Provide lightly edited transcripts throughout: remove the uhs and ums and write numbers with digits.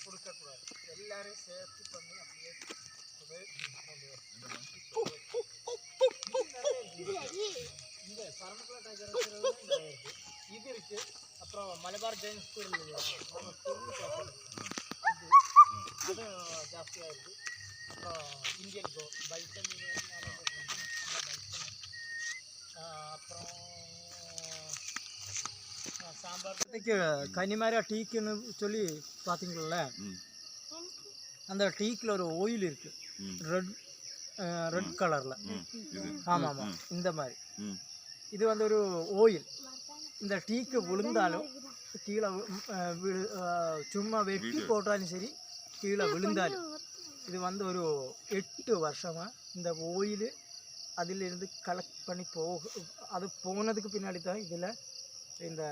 கொடுக்கக்கூடாது. எல்லாரையும் சேர்த்து பண்ணி அப்படியே இந்த பரமக்குள்ள டைகர் இருக்குது, இது இருக்குது. அப்புறம் மலபார் ஜெயின் ஸ்கூல் நம்ம ஸ்கூல் அது ஜாஸ்தியாக இருக்குது. அப்புறம் இந்தியன் கோ பைசன் அப்புறம் சாம்பார் கனிமாரியா டீக்குன்னு சொல்லி பார்த்தீங்கள, அந்த டீக்கில் ஒரு ஆயில் இருக்குது ரெட் கலரில். ஆமாம் ஆமாம், இந்த மாதிரி இது வந்து ஒரு ஆயில். இந்த டீக்கு விழுந்தாலும் கீழே சும்மா வெட்டி போட்டாலும் சரி கீழே விழுந்தாலும் இது வந்து ஒரு 8 வருஷமாக இந்த ஆயில் அதிலிருந்து கலெக்ட் பண்ணி அது போனதுக்கு பின்னாடி தான் இதில் இந்த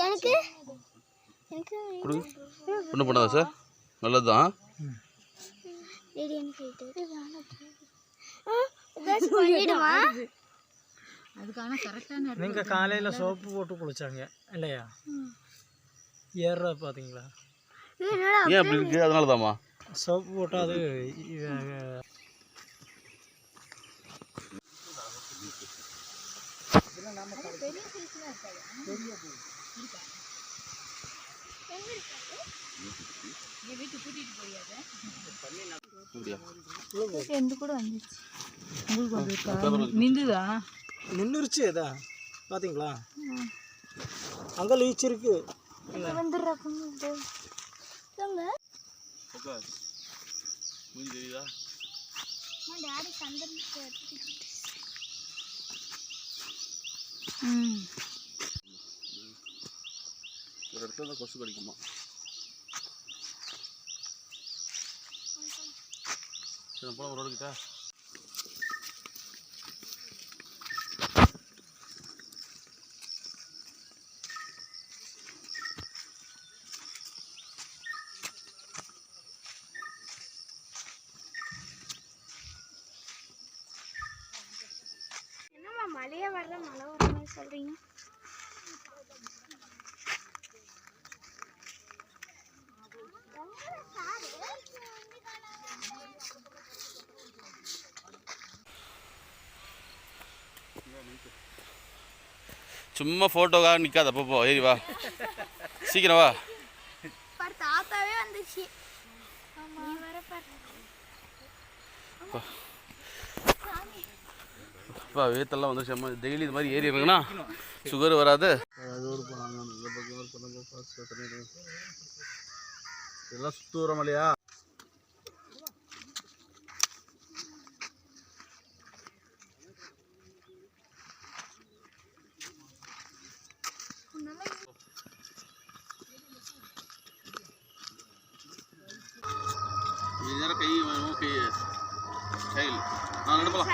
எனக்கு ஒன்றும் பண்ணாதா சார், நல்லது தான். நீங்கள் காலையில் சோப்பு போட்டு குளிச்சாங்க இல்லையா, ஏற பார்த்தீங்களா? ஏன் அப்படி இருக்கு? அதனால தாம்மா சோப்பு போட்டால் அது நின்றுச்சு. அதா பார்த்தீங்களா, அங்கே லீச் இருக்கு. ஒரு இடத்துல கொசு கடிக்குமா? சரி போல ஒரு ரோடுக்கிட்ட என்னம்மா மழையே வர்ற மழை வர மாதிரி சொல்றீங்க? சும்மா ஃபோட்டோக்காக நிற்காத, அப்பப்போ ஏறி வா, சீக்கிரம் வா. தாத்தாவே வந்துச்சு. அப்பா வேத்தெல்லாம் வந்துருச்சு. டெய்லி இது மாதிரி ஏறி இருங்கன்னா சுகர் வராது. இதெல்லாம் சுற்று வர மலையா? கை கை நான் நடப்பலாம்.